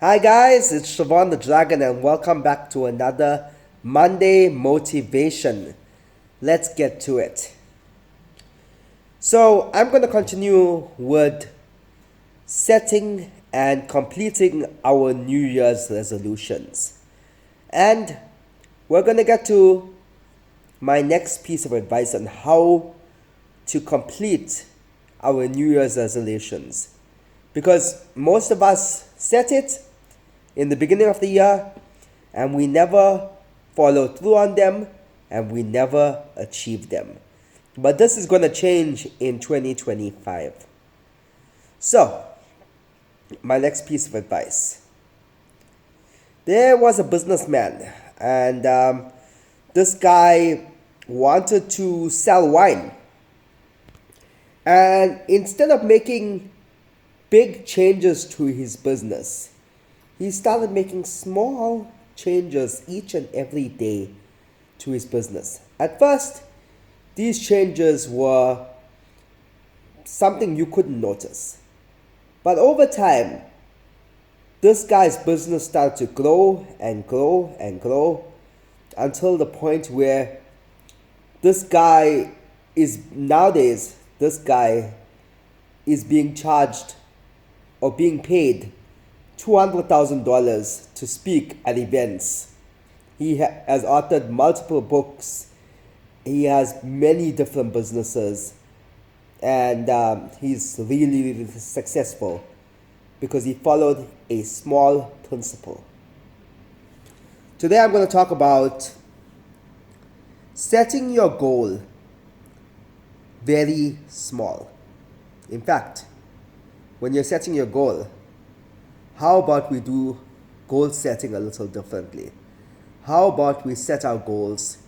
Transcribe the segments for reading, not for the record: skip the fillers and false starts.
Hi guys, it's Siobhan the Dragon and welcome back to another Monday Motivation. Let's get to it. So, I'm going to continue with setting and completing our New Year's resolutions. And we're going to get to my next piece of advice on how to complete our New Year's resolutions. Because most of us set it in the beginning of the year and we never follow through on them and we never achieve them. But this is going to change in 2025. So, my next piece of advice. There was a businessman, and this guy wanted to sell wine. And instead of making big changes to his business, he started making small changes each and every day to his business. At first, these changes were something you couldn't notice. But over time, this guy's business started to grow and grow and grow until the point where this guy is being charged or being paid $200,000 to speak at events. He has authored multiple books. He has many different businesses, and he's really, really successful because he followed a small principle. Today I'm going to talk about setting your goal very small. In fact, when you're setting your goal, how about we do goal setting a little differently? How about we set our goals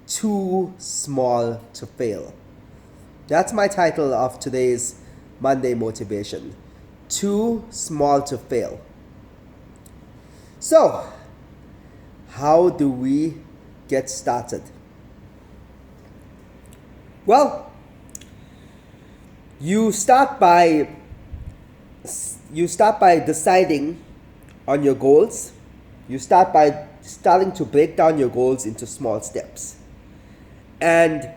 too small to fail? That's my title of today's Monday Motivation. Too small to fail. So, how do we get started? Well, you start by deciding on your goals. You start by starting to break down your goals into small steps. And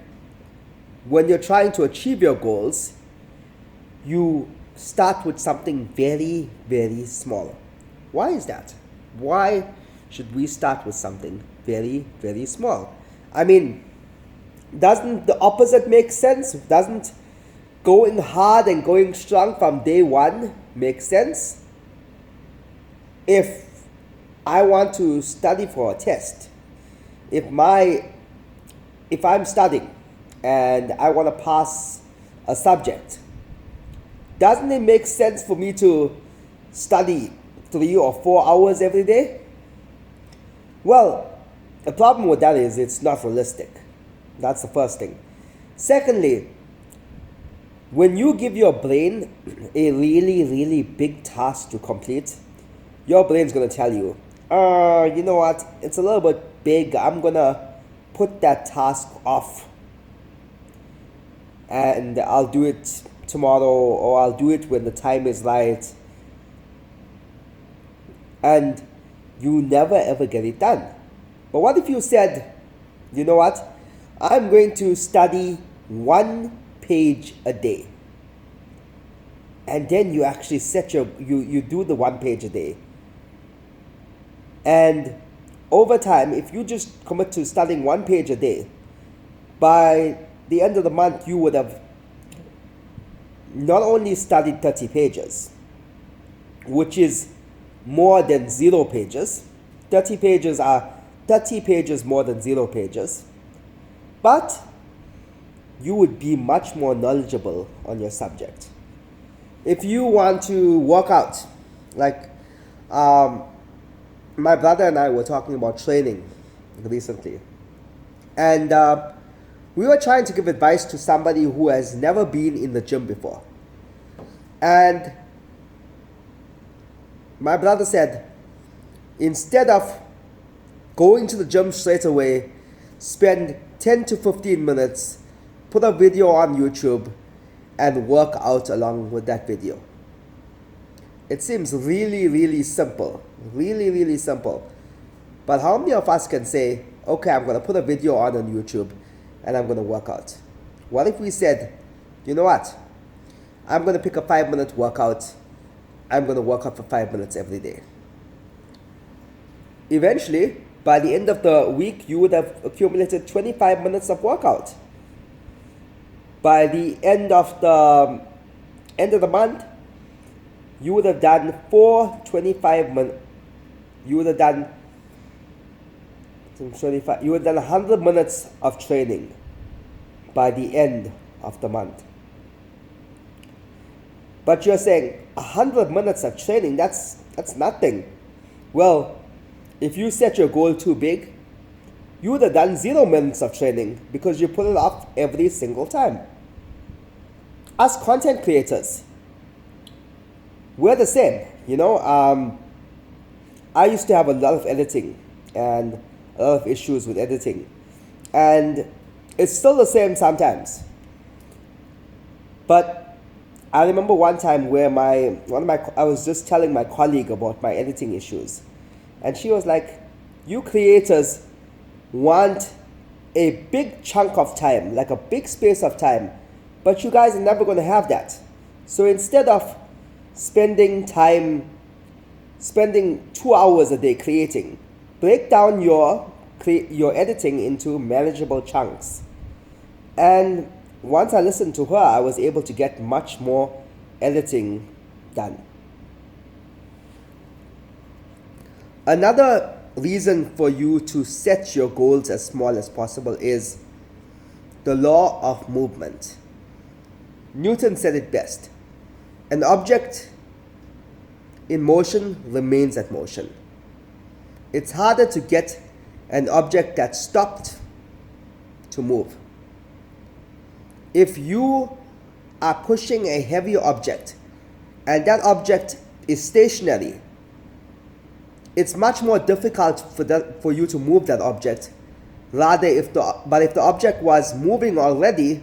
when you're trying to achieve your goals, you start with something very, very small. Why is that? Why should we start with something very, very small? I mean, doesn't the opposite make sense? Doesn't going hard and going strong from day one make sense? If I want to study for a test, if I'm studying and I want to pass a subject, doesn't it make sense for me to study 3 or 4 hours every day? Well, the problem with that is it's not realistic. That's the first thing. Secondly, when you give your brain a really, really big task to complete, your brain's going to tell you, you know what, it's a little bit big, I'm going to put that task off. And I'll do it tomorrow, or I'll do it when the time is right. And you never ever get it done. But what if you said, you know what, I'm going to study 1 page a day. And then you actually you do the 1 page a day. And over time, if you just commit to studying 1 page a day, by the end of the month you would have not only studied 30 pages, which is more than 0 pages. 30 pages are 30 pages more than 0 pages. But you would be much more knowledgeable on your subject. If you want to work out, like my brother and I were talking about training recently, and we were trying to give advice to somebody who has never been in the gym before. And my brother said, instead of going to the gym straight away, spend 10 to 15 minutes, put a video on YouTube, and work out along with that video. It seems really, really simple. Really, really simple. But how many of us can say, okay, I'm going to put a video on YouTube and I'm going to work out? What if we said, you know what? I'm going to pick a 5-minute workout. I'm going to work out for 5 minutes every day. Eventually, by the end of the week, you would have accumulated 25 minutes of workout. By the end of the month, you would have done 4 minutes. You would have done 25. You would have done 100 minutes of training by the end of the month. But you're saying 100 minutes of training, that's nothing. Well, if you set your goal too big, you would have done 0 minutes of training because you put it off every single time. As content creators, we're the same. I used to have a lot of editing and a lot of issues with editing. And it's still the same sometimes. But I remember one time where I was just telling my colleague about my editing issues. And she was like, you creators want a big chunk of time, like a big space of time, but you guys are never going to have that. So instead of spending 2 hours a day creating, break down your editing into manageable chunks. And once I listened to her, I was able to get much more editing done. Another reason for you to set your goals as small as possible is the law of movement. Newton said it best. An object in motion remains at motion. It's harder to get an object that stopped to move. If you are pushing a heavy object and that object is stationary, it's much more difficult for you to move that object. But if the object was moving already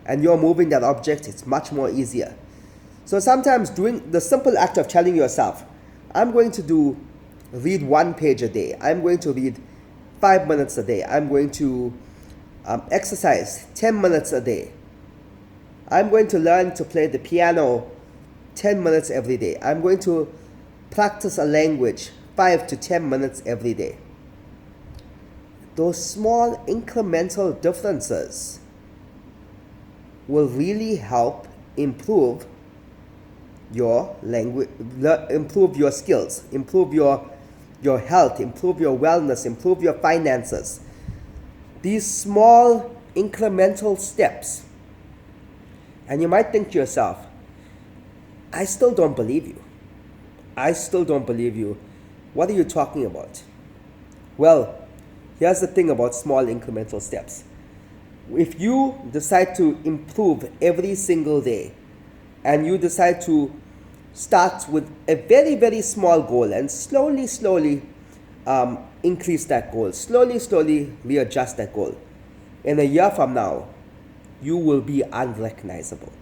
and you're moving that object, it's much more easier. So sometimes doing the simple act of telling yourself, I'm going to read 1 page a day. I'm going to read 5 minutes a day. I'm going to exercise 10 minutes a day. I'm going to learn to play the piano 10 minutes every day. I'm going to practice a language 5 to 10 minutes every day. Those small incremental differences will really help improve your language, improve your skills, improve your health, improve your wellness, improve your finances. These small incremental steps. And you might think to yourself, I still don't believe you. I still don't believe you. What are you talking about? Well, here's the thing about small incremental steps. If you decide to improve every single day and you decide to start with a very, very small goal and slowly increase that goal, slowly readjust that goal, in a year from now, you will be unrecognizable.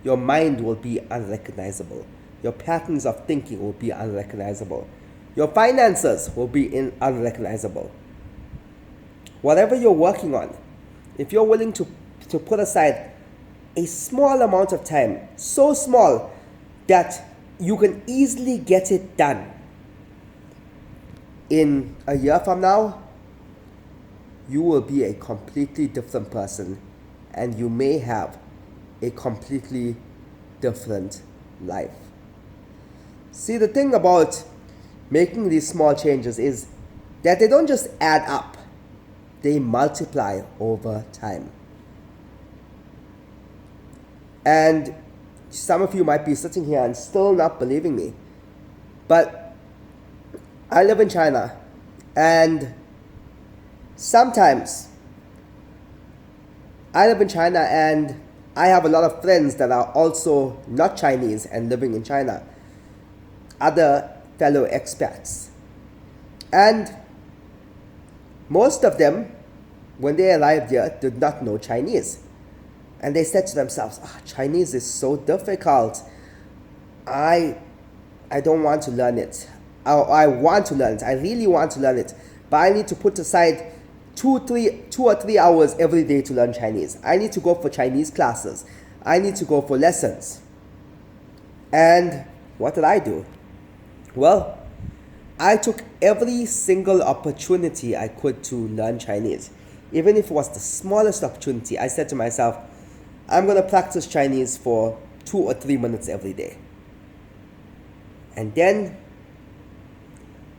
Your mind will be unrecognizable. Your patterns of thinking will be unrecognizable. Your finances will be unrecognizable. Whatever you're working on, if you're willing to put aside a small amount of time, so small that you can easily get it done, in a year from now, you will be a completely different person and you may have a completely different life. See, the thing about making these small changes is that they don't just add up, they multiply over time. And some of you might be sitting here and still not believing me, but I live in China, and sometimes I live in China and I have a lot of friends that are also not Chinese and living in China, other fellow expats. And most of them, when they arrived here, did not know Chinese. And they said to themselves, Chinese is so difficult. I I don't want to learn it. I want to learn it. I really want to learn it. But I need to put aside 2 or 3 hours every day to learn Chinese. I need to go for Chinese classes. I need to go for lessons. And what did I do? Well, I took every single opportunity I could to learn Chinese. Even if it was the smallest opportunity, I said to myself, I'm going to practice Chinese for 2 or 3 minutes every day. And then,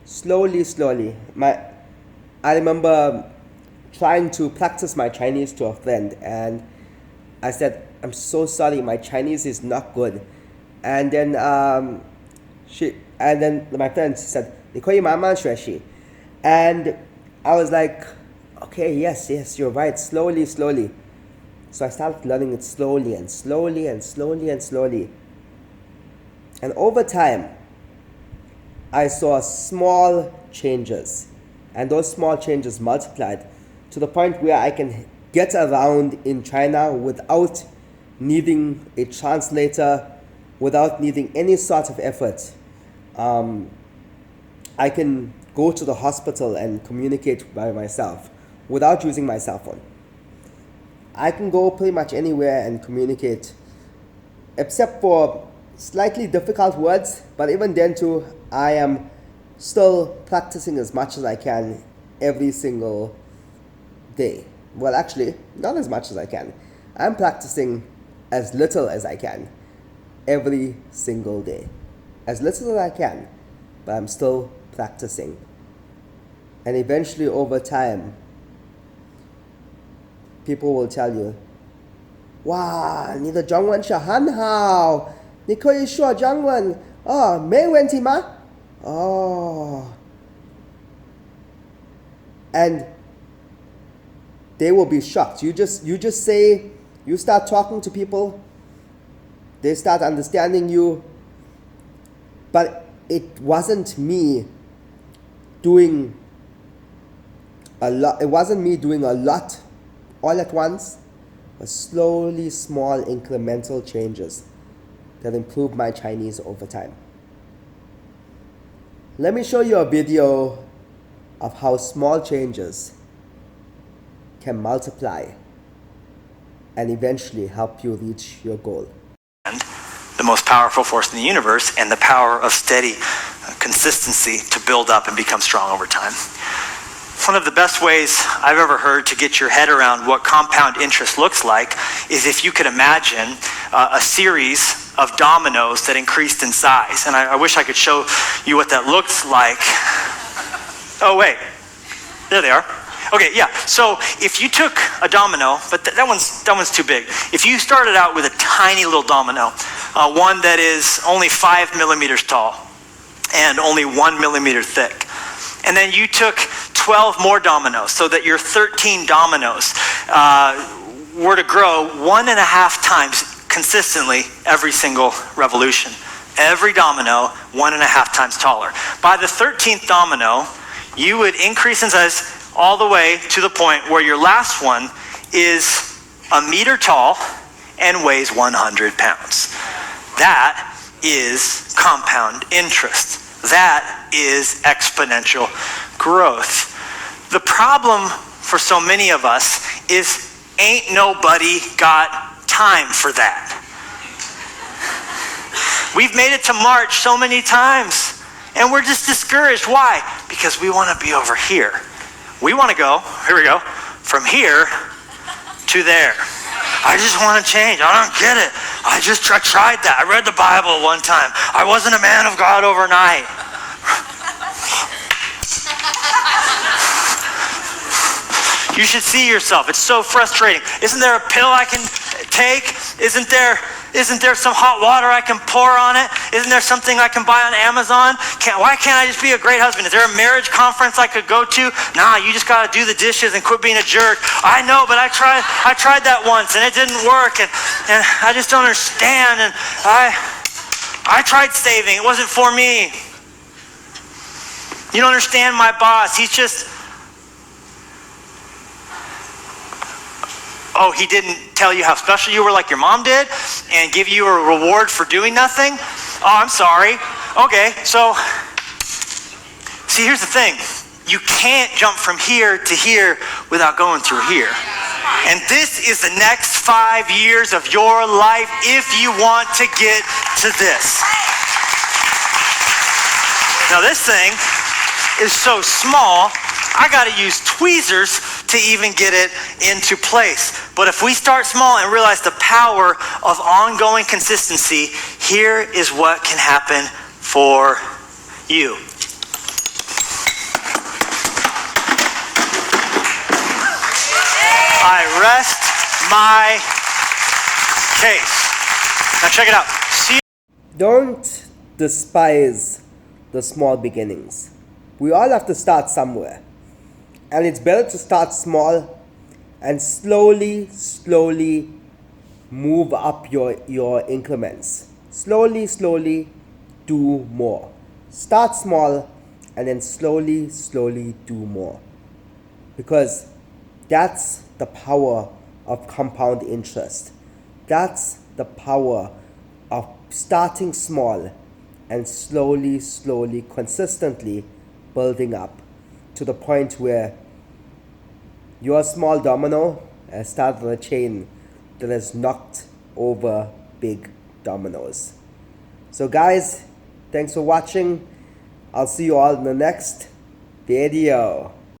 slowly, I remember trying to practice my Chinese to a friend, and I said, I'm so sorry, my Chinese is not good. And then my friend said, 你可以慢慢学习. And I was like, okay, yes, you're right, slowly. So I started learning it slowly. And over time, I saw small changes. And those small changes multiplied to the point where I can get around in China without needing a translator, without needing any sort of effort. I can go to the hospital and communicate by myself without using my cell phone. I can go pretty much anywhere and communicate, except for slightly difficult words, but even then too, I am still practicing as much as I can every single day. Well, actually, not as much as I can. I'm practicing as little as I can every single day. As little as I can, but I'm still practicing. And eventually, over time, people will tell you, 哇，你的中文是很好，你可以说中文，没问题吗？ And they will be shocked. You just say, you start talking to people, they start understanding you. But it wasn't me doing a lot. It wasn't me doing a lot all at once, but slowly, small incremental changes that improved my Chinese over time. Let me show you a video of how small changes can multiply and eventually help you reach your goal. The most powerful force in the universe, and the power of steady consistency to build up and become strong over time. One of the best ways I've ever heard to get your head around what compound interest looks like is if you could imagine a series of dominoes that increased in size. And I wish I could show you what that looks like. Oh, wait. There they are. Okay, yeah. So if you took a domino, but that one's too big. If you started out with a tiny little domino, one that is only 5 millimeters tall and only 1 millimeter thick, and then you took 12 more dominoes, so that your 13 dominoes were to grow 1.5 times consistently every single revolution. Every domino 1.5 times taller. By the 13th domino, you would increase in size all the way to the point where your last one is 1 meter tall and weighs 100 pounds. That is compound interest. That is exponential growth. The problem for so many of us is ain't nobody got time for that. We've made it to March so many times, and we're just discouraged. Why? Because we want to be over here. We want to go, here we go, from here to there. I just want to change. I don't get it. I tried that. I read the Bible one time. I wasn't a man of God overnight. You should see yourself. It's so frustrating. Isn't there a pill I can take? Isn't there some hot water I can pour on it? Isn't there something I can buy on Amazon? Why can't I just be a great husband? Is there a marriage conference I could go to? Nah, you just got to do the dishes and quit being a jerk. I know, but I tried that once and it didn't work, and I just don't understand. And I tried saving. It wasn't for me. You don't understand my boss. He's just... Oh, he didn't tell you how special you were like your mom did and give you a reward for doing nothing? Oh, I'm sorry. Okay, so, see, here's the thing. You can't jump from here to here without going through here. And this is the next 5 years of your life if you want to get to this. Now this thing is so small, I got to use tweezers to even get it into place. But if we start small and realize the power of ongoing consistency, here is what can happen for you. I rest my case. Now check it out. See? Don't despise the small beginnings. We all have to start somewhere. And it's better to start small and slowly move up your increments. Slowly do more. Start small and then slowly do more. Because that's the power of compound interest. That's the power of starting small and slowly, consistently building up to the point where your small domino has started a chain that has knocked over big dominoes. So guys, thanks for watching. I'll see you all in the next video.